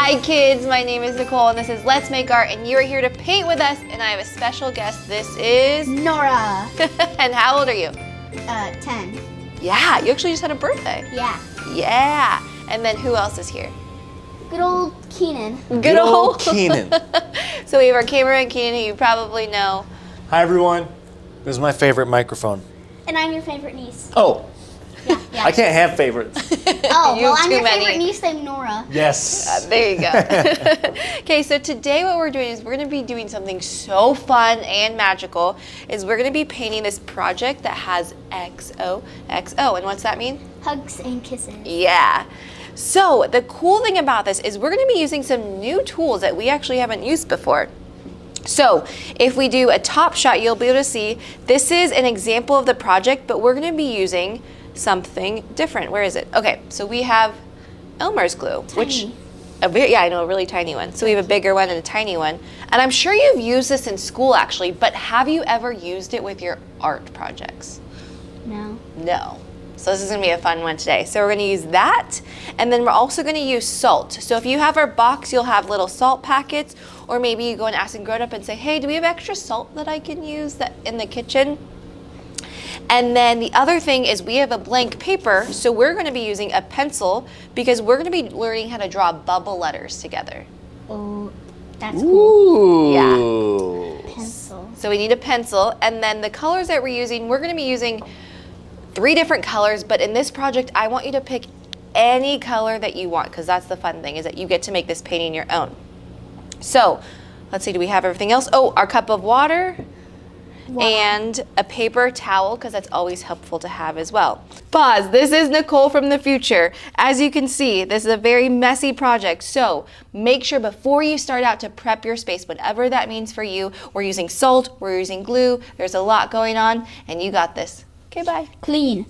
Hi kids, my name is Nicole and this is Let's Make Art and you are here to paint with us and I have a special guest. This is Nora. And how old are you? 10. Yeah, you actually just had a birthday. Yeah. Yeah. And then who else is here? Good old Keenan. Good old Keenan. So we have our cameraman Keenan, who you probably know. Hi everyone. This is my favorite microphone. And I'm your favorite niece. Oh. Yeah. I can't have favorites. Oh, You well, I'm too your many. favorite niece named Nora. Yes. There you go. Okay, so today what we're doing is we're going to be doing something so fun and magical. Is we're going to be painting this project that has XOXO. And what's that mean? Hugs and kisses. Yeah. So the cool thing about this is we're going to be using some new tools that we actually haven't used before. So if we do a top shot, you'll be able to see this is an example of the project, but we're going to be using something different. Where is it? Okay, so we have Elmer's glue, Tiny. yeah, I know, a really tiny one. So we have a bigger one and a tiny one. And I'm sure you've used this in school actually, but have you ever used it with your art projects? No. No. So this is gonna be a fun one today. So we're gonna use that, and then we're also gonna use salt. So if you have our box, you'll have little salt packets, or maybe you go and ask and grown up and say, hey, do we have extra salt that I can use that in the kitchen? And then the other thing is we have a blank paper, so we're gonna be using a pencil because we're gonna be learning how to draw bubble letters together. Oh, that's cool. Ooh. Yeah. Pencil. So we need a pencil, and then the colors that we're gonna be using 3 different colors, but in this project, I want you to pick any color that you want, because that's the fun thing, is that you get to make this painting your own. So, let's see, do we have everything else? Oh, our cup of water. Wow. And a paper towel, because that's always helpful to have as well. Pause. This is Nicole from the future. As you can see, this is a very messy project, so make sure before you start out to prep your space, whatever that means for you. We're using salt, we're using glue, there's a lot going on, and you got this. Okay, bye. Clean.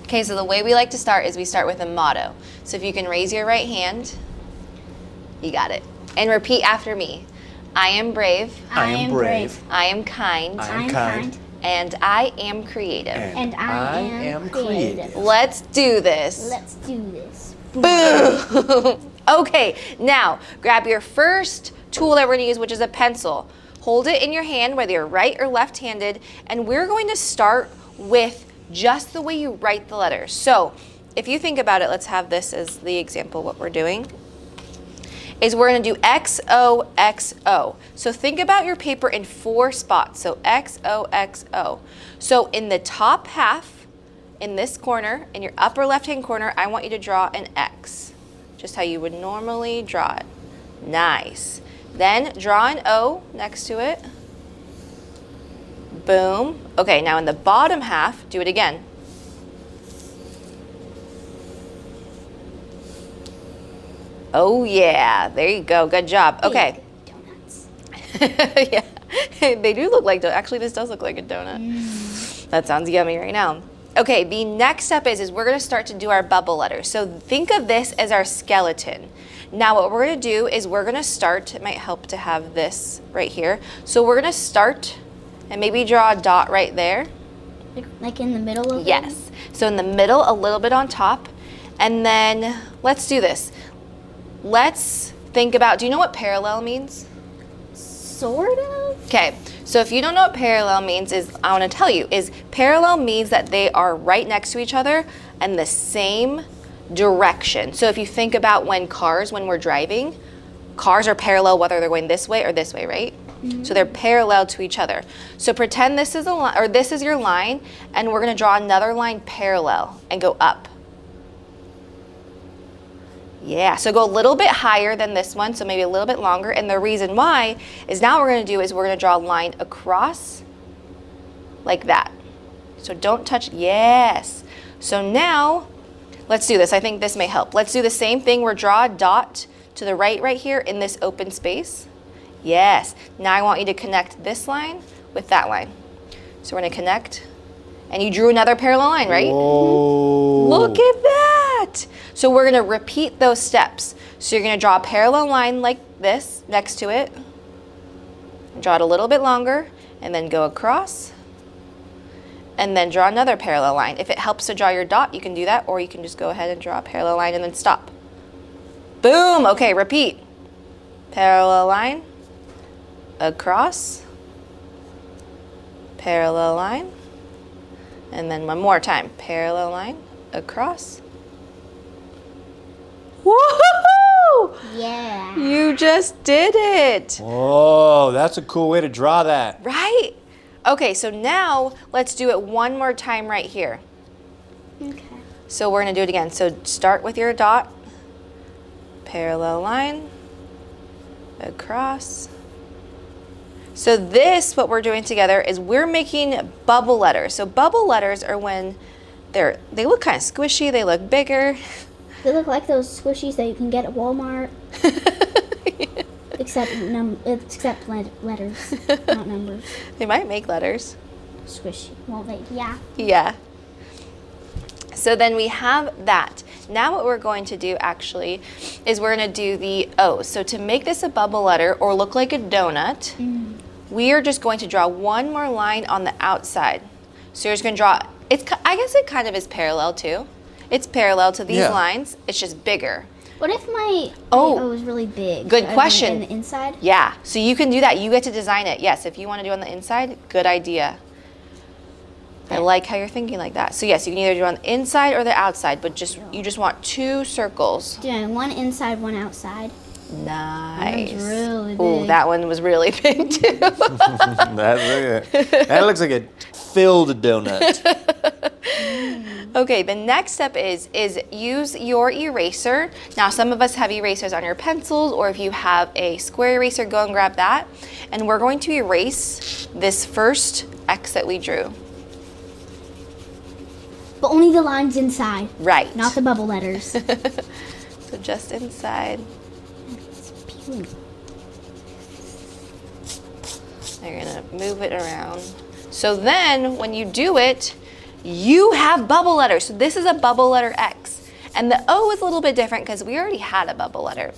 Okay, so the way we like to start is we start with a motto. So if you can raise your right hand, you got it. And repeat after me. I am brave. I am brave. I am kind. I am kind. And I am creative. And I am creative. Let's do this. Let's do this. Boom. Okay, now grab your first tool that we're gonna use, which is a pencil. Hold it in your hand, whether you're right or left-handed, and we're going to start with just the way you write the letters. So if you think about it, let's have this as the example of what we're doing. Is we're gonna do XOXO. So think about your paper in 4 spots. So XOXO. So in the top half, in this corner, in your upper left-hand corner, I want you to draw an X. Just how you would normally draw it. Nice. Then draw an O next to it. Boom. Okay, now in the bottom half, do it again. Oh yeah, there you go, good job. Okay. Donuts. Yeah, they do look like donuts. Actually, this does look like a donut. That sounds yummy right now. Okay, the next step is we're gonna start to do our bubble letters. So think of this as our skeleton. Now what we're gonna do is we're gonna start, it might help to have this right here. So we're gonna start and maybe draw a dot right there. Like in the middle of it? Yes, so in the middle, a little bit on top. And then let's do this. Let's think about, do you know what parallel means? Sort of. Okay, so if you don't know what parallel means, I want to tell you, is parallel means that they are right next to each other and the same direction. So if you think about when we're driving, cars are parallel whether they're going this way or this way, right? Mm-hmm. So they're parallel to each other. So pretend this is a line, or this is your line, and we're going to draw another line parallel and go up. Yeah, so go a little bit higher than this one, so maybe a little bit longer. And the reason why is now what we're gonna do is we're gonna draw a line across like that. So don't touch, yes. So now, let's do this. I think this may help. Let's do the same thing. We're draw a dot to the right here in this open space. Yes, now I want you to connect this line with that line. So we're gonna connect, and you drew another parallel line, right? Whoa. Look at that. So we're gonna repeat those steps. So you're gonna draw a parallel line like this next to it, draw it a little bit longer, and then go across, and then draw another parallel line. If it helps to draw your dot, you can do that, or you can just go ahead and draw a parallel line and then stop. Boom. Okay, repeat. Parallel line, across, parallel line, and then one more time. Parallel line, across. Woohoo! Yeah. You just did it. Whoa, that's a cool way to draw that. Right? Okay, so now let's do it one more time right here. Okay. So we're gonna do it again. So start with your dot, parallel line, across. So this, what we're doing together is we're making bubble letters. So bubble letters are when they look kind of squishy, they look bigger. They look like those squishies that you can get at Walmart. Except letters, not numbers. They might make letters. Squishy. Well, they, yeah. Yeah. So then we have that. Now what we're going to do actually is we're going to do the O. So to make this a bubble letter or look like a donut, we are just going to draw one more line on the outside. So you're just going to draw, I guess it kind of is parallel too. It's parallel to these lines. It's just bigger. What if my O is really big? Good So I want it question. in the inside? Yeah, so you can do that. You get to design it. Yes, if you want to do on the inside, good idea. I like how you're thinking like that. So yes, you can either do it on the inside or the outside, but you just want 2 circles. Doing one inside, one outside. Nice. That's really Ooh, big. that one was really big too. That looks like a filled donut. Okay, the next step is use your eraser. Now some of us have erasers on your pencils, or if you have a square eraser, go and grab that. And we're going to erase this first X that we drew. But only the lines inside. Right. Not the bubble letters. So just inside. You're gonna move it around. So then when you do it, you have bubble letters. So this is a bubble letter X. And the O is a little bit different because we already had a bubble letter.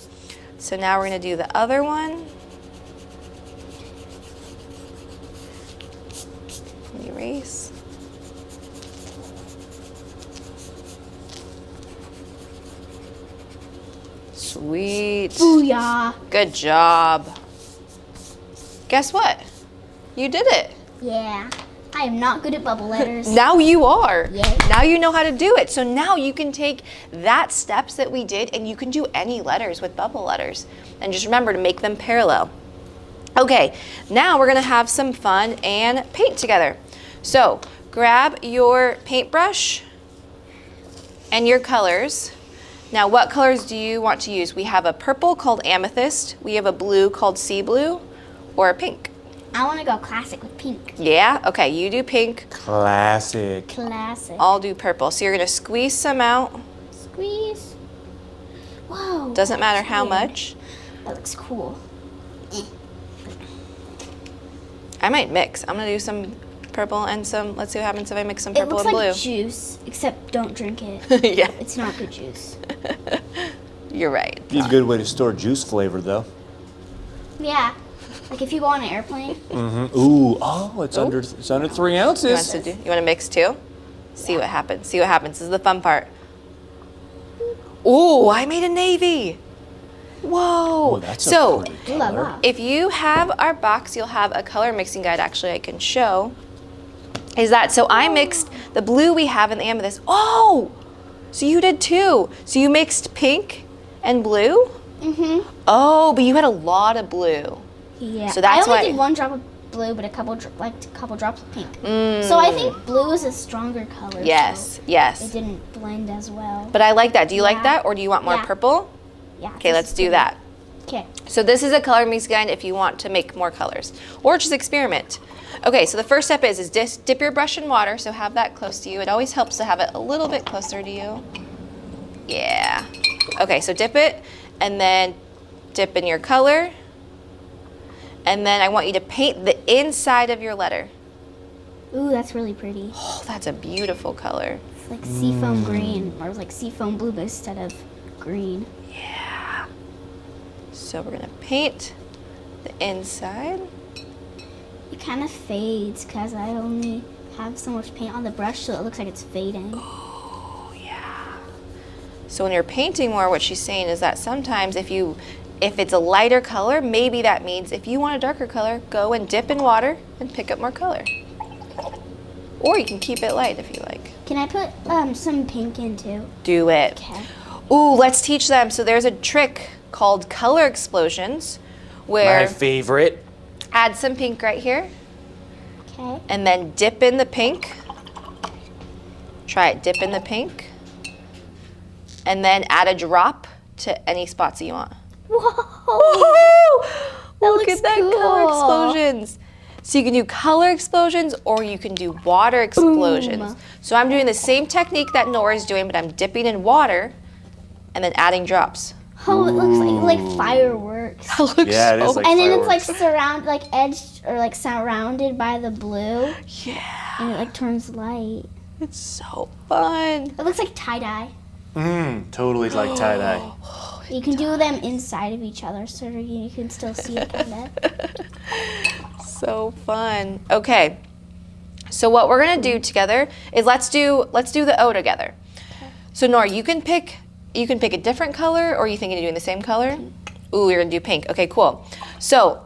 So now we're gonna do the other one. Erase. Sweet. Booyah. Good job. Guess what? You did it. Yeah. I am not good at bubble letters. Now you are. Yay. Now you know how to do it. So now you can take that steps that we did and you can do any letters with bubble letters. And just remember to make them parallel. Okay, now we're gonna have some fun and paint together. So grab your paintbrush and your colors. Now what colors do you want to use? We have a purple called amethyst, we have a blue called sea blue, or a pink. I want to go classic with pink. Yeah, okay, you do pink, Classic. Classic. I'll do purple. So you're gonna squeeze some out. Squeeze. Whoa. Doesn't matter that's how weird. much. That looks cool. I might mix. I'm gonna do some purple and some, let's see what happens if I mix some It purple looks and like blue. juice, except don't drink it. Yeah, It's not good juice. you're right. Be a good way to store juice flavor, though. Yeah. Like if you go on an airplane. Ooh, oh, it's under 3 You ounces. want to mix too? See what happens. See what happens. This is the fun part. Ooh, I made a navy. Whoa. Oh, that's so a pretty Ooh la color. la. if you have our box, you'll have a color mixing guide actually I can show. So I mixed the blue we have in the amethyst. Oh, so you did too. So you mixed pink and blue? Mm-hmm. Oh, but you had a lot of blue. Yeah. So that's I only why- did 1 drop of blue, but a couple drops of pink. So I think blue is a stronger color. Yes, so yes. it didn't blend as well. But I like that. Do you like Yeah. that or do you want more Yeah. purple? Yeah. Okay, let's do that. Okay. So this is a color mix guide if you want to make more colors or just experiment. Okay, so the first step is dip your brush in water, so have that close to you. It always helps to have it a little bit closer to you. Yeah. Okay, so dip it and then dip in your color. And then I want you to paint the inside of your letter. Ooh, that's really pretty. Oh, that's a beautiful color. It's like seafoam green, or like seafoam blue, but instead of green. Yeah. So we're gonna paint the inside. It kind of fades because I only have so much paint on the brush, so it looks like it's fading. Oh, yeah. So when you're painting more, what she's saying is that sometimes if it's a lighter color, maybe that means if you want a darker color, go and dip in water and pick up more color. Or you can keep it light if you like. Can I put some pink in too? Do it. Okay. Ooh, let's teach them. So there's a trick called color explosions where My favorite. add some pink right here Okay. and then dip in the pink. Try it, dip in the pink. And then add a drop to any spots that you want. Whoa! Look looks at that color cool. explosions. So you can do color explosions or you can do water explosions. Boom. So I'm doing the same technique that Nora's doing, but I'm dipping in water and then adding drops. Oh, it looks like fireworks. That looks Yeah, it is so like And then it's like fireworks. edged or like surrounded by the blue, yeah, and it like turns light. it's so fun. It looks like tie dye. Totally like tie-dye. You can do them inside of each other, so you can still see it kind of. So fun. Okay. So what we're gonna do together is let's do the O together. So Nora, you can pick a different color, or you thinking of doing the same color? Ooh, you're gonna do pink. Okay, cool. So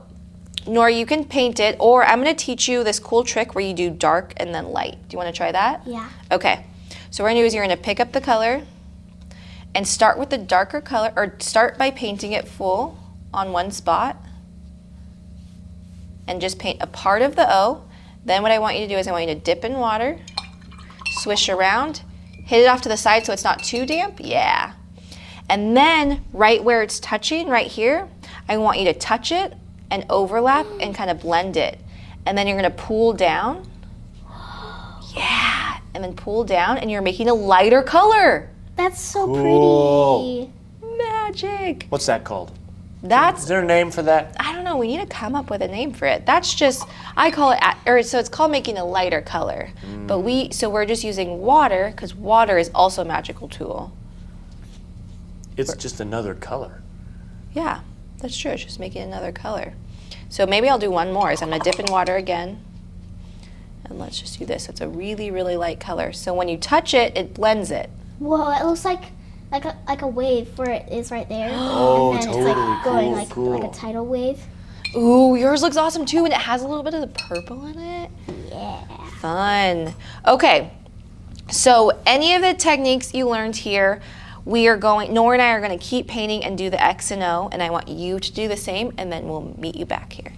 Nora, you can paint it, or I'm gonna teach you this cool trick where you do dark and then light. Do you wanna try that? Yeah. Okay. So what we're gonna do is you're gonna pick up the color and start with the darker color, or start by painting it full on one spot and just paint a part of the O. Then what I want you to do is I want you to dip in water, swish around, hit it off to the side so it's not too damp. Yeah. And then right where it's touching, right here, I want you to touch it and overlap and kind of blend it. And then you're gonna pull down. Yeah. And then pull down and you're making a lighter color. That's so Cool. pretty. Magic. What's that called? That's, Is there a name for that? I don't know, we need to come up with a name for it. That's just, I call it, so it's called making a lighter color. But we're just using water, because water is also a magical tool. It's just another color. Yeah, that's true, it's just making another color. So maybe I'll do one more, is I'm gonna dip in water again. And let's just do this, it's a really, really light color. So when you touch it, it blends it. Whoa, it looks like a wave where it is right there. Oh, and then totally. it's like going Cool, like cool. a tidal wave. Ooh, yours looks awesome too, and it has a little bit of the purple in it. Yeah. Fun. Okay, so any of the techniques you learned here, Nora and I are going to keep painting and do the X and O, and I want you to do the same, and then we'll meet you back here.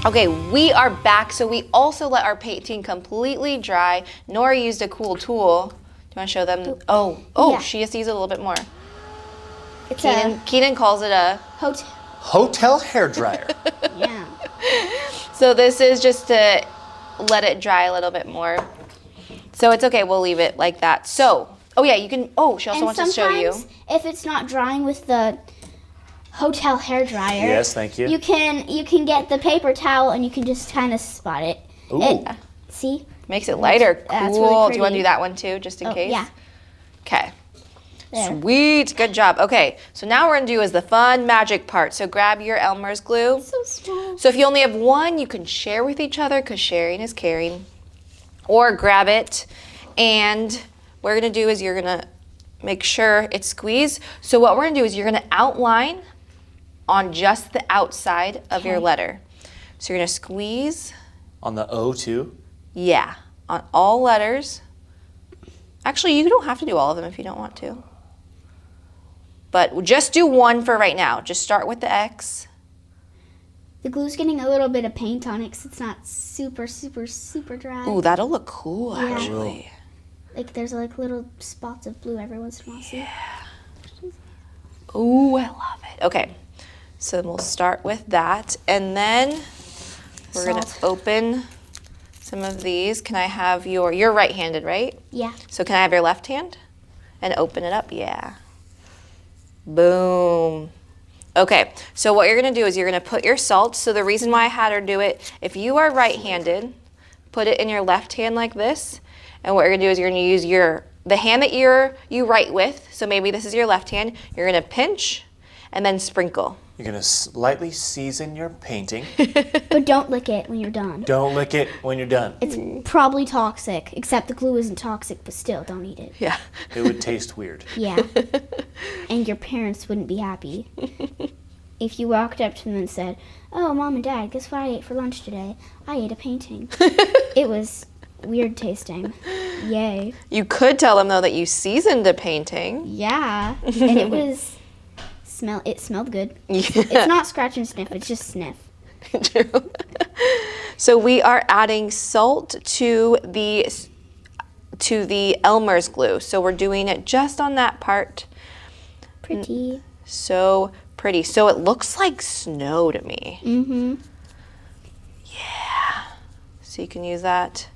Okay, we are back. So we also let our painting completely dry. Nora used a cool tool. Do you want to show them? Oh, Yeah. she has to use it a little bit more. It's a Keenan calls it a, hotel. Hotel hairdryer. Yeah. so this is just to let it dry a little bit more. So it's okay, we'll leave it like that. So, oh yeah, you can, she also wants to show you. Sometimes if it's not drying with the hotel hair dryer, Yes, thank you. You can get the paper towel and you can just kind of spot it. Ooh. See? Makes it lighter. That's Cool. really Do you want to pretty. do that one too, just in case? Yeah. Okay. There. Sweet. Good job. Okay, so now we're going to do is the fun magic part. So grab your Elmer's glue. So small. So if you only have one, you can share with each other because sharing is caring. Or grab it, and what you're going to do is you're going to make sure it's squeezed. So what we're going to do is you're going to outline on just the outside of your letter. So you're going to squeeze, On the O too? yeah, on all letters. Actually, you don't have to do all of them if you don't want to. But just do one for right now. Just start with the X. The glue's getting a little bit of paint on it because it's not super, super, super dry. Ooh, that'll look cool, Yeah. actually. Like there's like little spots of blue every once in a while. See? Ooh, I love it. Okay, so we'll start with that. And then we're going to Salt. open some of these. Can I have you're right-handed, right? Yeah. So can I have your left hand? And open it up, yeah. Boom. Okay, so what you're gonna do is you're gonna put your salt. So the reason why I had her do it, if you are right-handed, put it in your left hand like this. And what you're gonna do is you're gonna use the hand that you write with. So maybe this is your left hand. You're gonna pinch and then sprinkle. You're gonna lightly season your painting. But don't lick it when you're done. Don't lick it when you're done. It's probably toxic, except the glue isn't toxic, but still, don't eat it. Yeah. It would taste weird. Yeah. And your parents wouldn't be happy. If you walked up to them and said, "Oh, Mom and Dad, guess what I ate for lunch today? I ate a painting." It was weird tasting. Yay. You could tell them though that you seasoned a painting. Yeah. And it smelled good. Yeah. It's not scratch and sniff, it's just sniff. True. So we are adding salt to the Elmer's glue. So we're doing it just on that part. Pretty. So pretty. So it looks like snow to me. Mm-hmm. Yeah. So you can use that.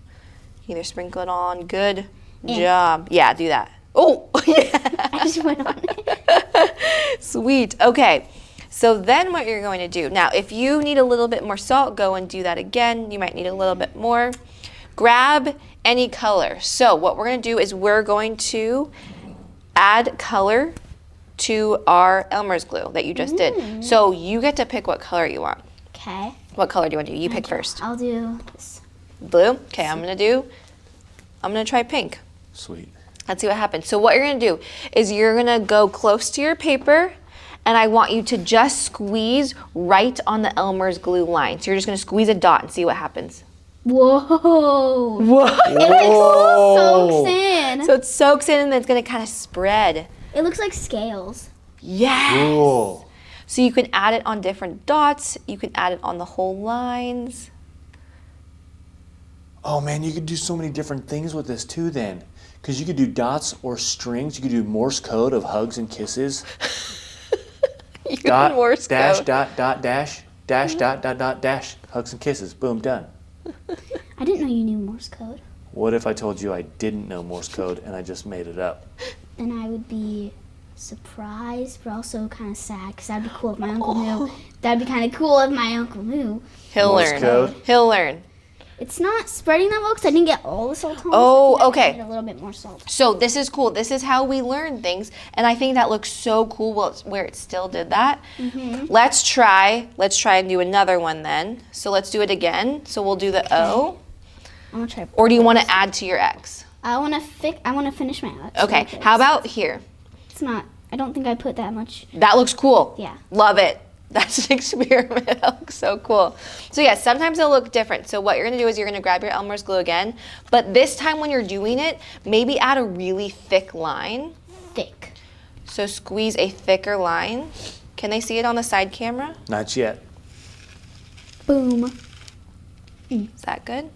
Either sprinkle it on. Good job. Yeah, do that. Oh, yeah. I just went on it. Sweet. Okay. So then what you're going to do, now if you need a little bit more salt, go and do that again. You might need a little bit more. Grab any color. So what we're going to do is we're going to add color to our Elmer's glue that you just did. So you get to pick what color you want. Okay. What color do you want to do? You pick first. I'll do this. Blue? Okay, I'm going to try pink. Sweet. Let's see what happens. So what you're going to do is you're going to go close to your paper, and I want you to just squeeze right on the Elmer's glue line. So you're just going to squeeze a dot and see what happens. Whoa. Whoa. It like soaks in. So it soaks in and then it's going to kind of spread. It looks like scales. Yes. Cool. So you can add it on different dots. You can add it on the whole lines. Oh man, you could do so many different things with this too then. Because you could do dots or strings. You could do Morse code of hugs and kisses. Dot, Morse dash, code. dot, dot, dash, dash, dot, dot, dot, dash, hugs and kisses. Boom, done. I didn't know you knew Morse code. What if I told you I didn't know Morse code and I just made it up? Then I would be surprised, but also kind of sad, because that'd be cool if my uncle knew. That'd be kind of cool if my uncle knew. He'll Morse learn. code. He'll learn. It's not spreading that well, because I didn't get all the salt on. Oh, so I think I okay. added a little bit more salt. So this is cool. This is how we learn things. And I think that looks so cool where it still did that. Let's try and do another one then. So let's do it again. So we'll do the O. I'm gonna try. Or do you want to add to your X? I want to finish my X. Okay. How about here? It's not. I don't think I put that much. That looks cool. Yeah. Love it. That's an experiment. That looks so cool. So yeah, sometimes they'll look different. So what you're gonna do is you're gonna grab your Elmer's glue again, but this time when you're doing it, maybe add a really thick line. Thick. So squeeze a thicker line. Can they see it on the side camera? Not yet. Boom. Is that good?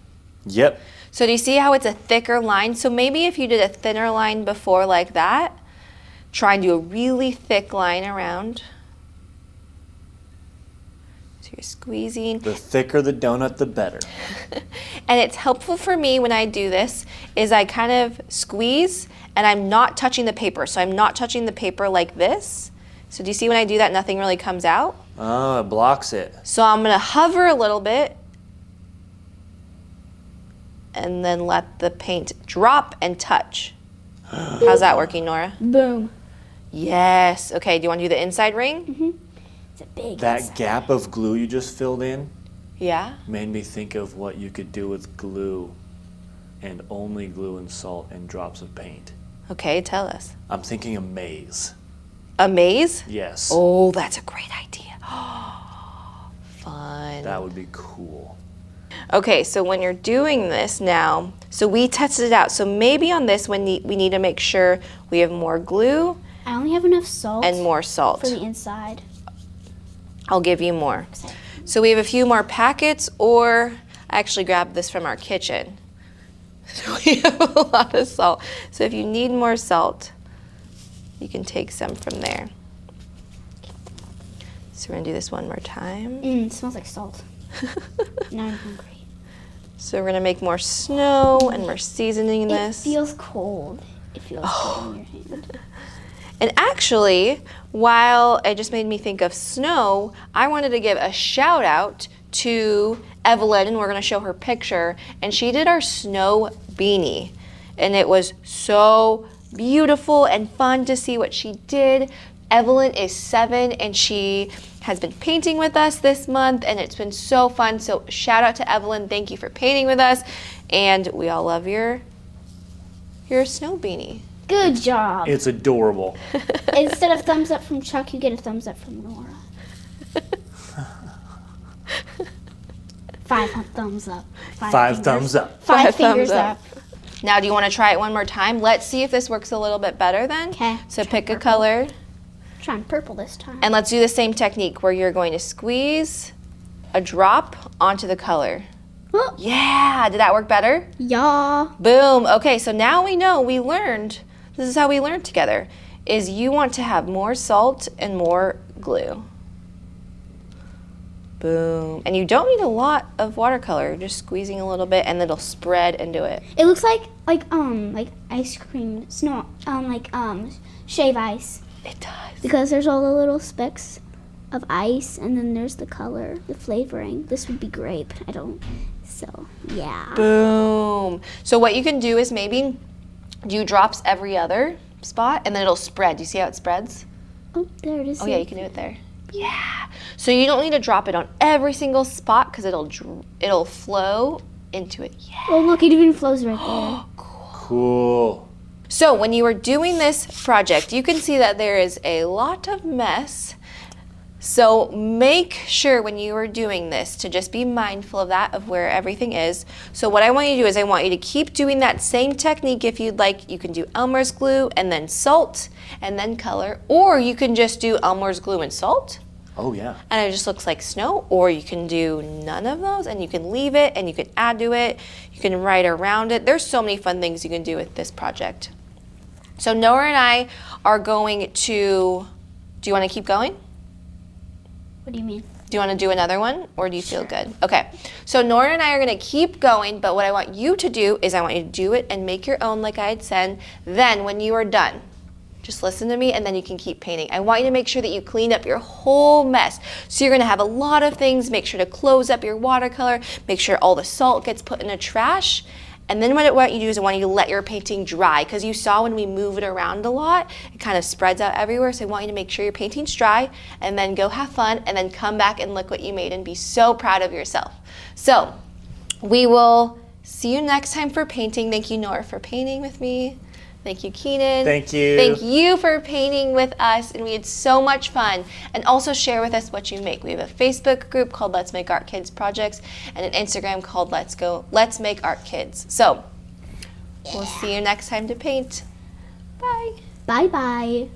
Yep. So do you see how it's a thicker line? So maybe if you did a thinner line before like that, try and do a really thick line around. So you're squeezing. The thicker the donut, the better. And it's helpful for me when I do this is I kind of squeeze and I'm not touching the paper. So I'm not touching the paper like this. So do you see when I do that, nothing really comes out? Oh, it blocks it. So I'm gonna hover a little bit and then let the paint drop and touch. How's that working, Nora? Boom. Yes. Okay, do you want to do the inside ring? It's a big. That gap of glue you just filled in Yeah. made me think of what you could do with glue and only glue and salt and drops of paint. Okay, tell us. I'm thinking a maze. A maze? Yes. Oh, that's a great idea. Fun. That would be cool. Okay, so when you're doing this now, so we tested it out. So maybe on this one, we need to make sure we have more glue I only have enough salt and more salt. for the inside. I'll give you more. Okay. So we have a few more packets, or I actually grabbed this from our kitchen. So we have a lot of salt. So if you need more salt, you can take some from there. So we're gonna do this one more time. It smells like salt. Now I'm hungry. So we're gonna make more snow and we're seasesoning It this. feels cold. It feels cold in your hand. And actually, while it just made me think of snow, I wanted to give a shout out to Evelyn, and we're gonna show her picture, and she did our snow beanie. And it was so beautiful and fun to see what she did. Evelyn is 7 and she has been painting with us this month, and it's been so fun. So shout out to Evelyn, thank you for painting with us. And we all love your snow beanie. Good job. It's adorable. Instead of thumbs up from Chuck, you get a thumbs up from Nora. 5 thumbs up. 5 thumbs up. 5 thumbs fingers up. up. Now, do you want to try it one more time? Let's see if this works a little bit better then. Okay. So pick a color. Trying purple this time. And let's do the same technique where you're going to squeeze a drop onto the color. Oh, Yeah, did that work better? yeah. Boom. Okay, so now we know, we learned, this is how we learned together, is you want to have more salt and more glue. Boom. And you don't need a lot of watercolor, you're just squeezing a little bit and it'll spread into it. It looks like ice cream, shave ice. It does. Because there's all the little specks of ice, and then there's the color, the flavoring. This would be grape. So, yeah. Boom. So what you can do is maybe do drops every other spot and then it'll spread. Do you see how it spreads? Oh, there it is. Oh yeah, you can do it there. Yeah. So you don't need to drop it on every single spot because it'll flow into it. Yeah. Oh, look, it even flows right there. Cool. So when you are doing this project, you can see that there is a lot of mess. So make sure when you are doing this to just be mindful of that, of where everything is. So what I want you to do is I want you to keep doing that same technique. If you'd like, you can do Elmer's glue and then salt and then color, or you can just do Elmer's glue and salt. Oh, yeah. And it just looks like snow, or you can do none of those and you can leave it and you can add to it. You can write around it. There's so many fun things you can do with this project. So Nora and I are going to, do you want to keep going? What do you mean? Do you want to do another one, or do you feel good? Okay, so Nora and I are going to keep going, but what I want you to do is I want you to do it and make your own like I had said. Then when you are done, just listen to me and then you can keep painting. I want you to make sure that you clean up your whole mess. So you're going to have a lot of things. Make sure to close up your watercolor. Make sure all the salt gets put in the trash. And then what I want you to do is I want you to let your painting dry, because you saw when we move it around a lot, it kind of spreads out everywhere. So I want you to make sure your painting's dry and then go have fun and then come back and look what you made and be so proud of yourself. So we will see you next time for painting. Thank you, Nora, for painting with me. Thank you, Keenan. Thank you. Thank you for painting with us, and we had so much fun. And also share with us what you make. We have a Facebook group called Let's Make Art Kids Projects and an Instagram called Let's Make Art Kids. So we'll see you next time to paint. Bye. Bye-bye.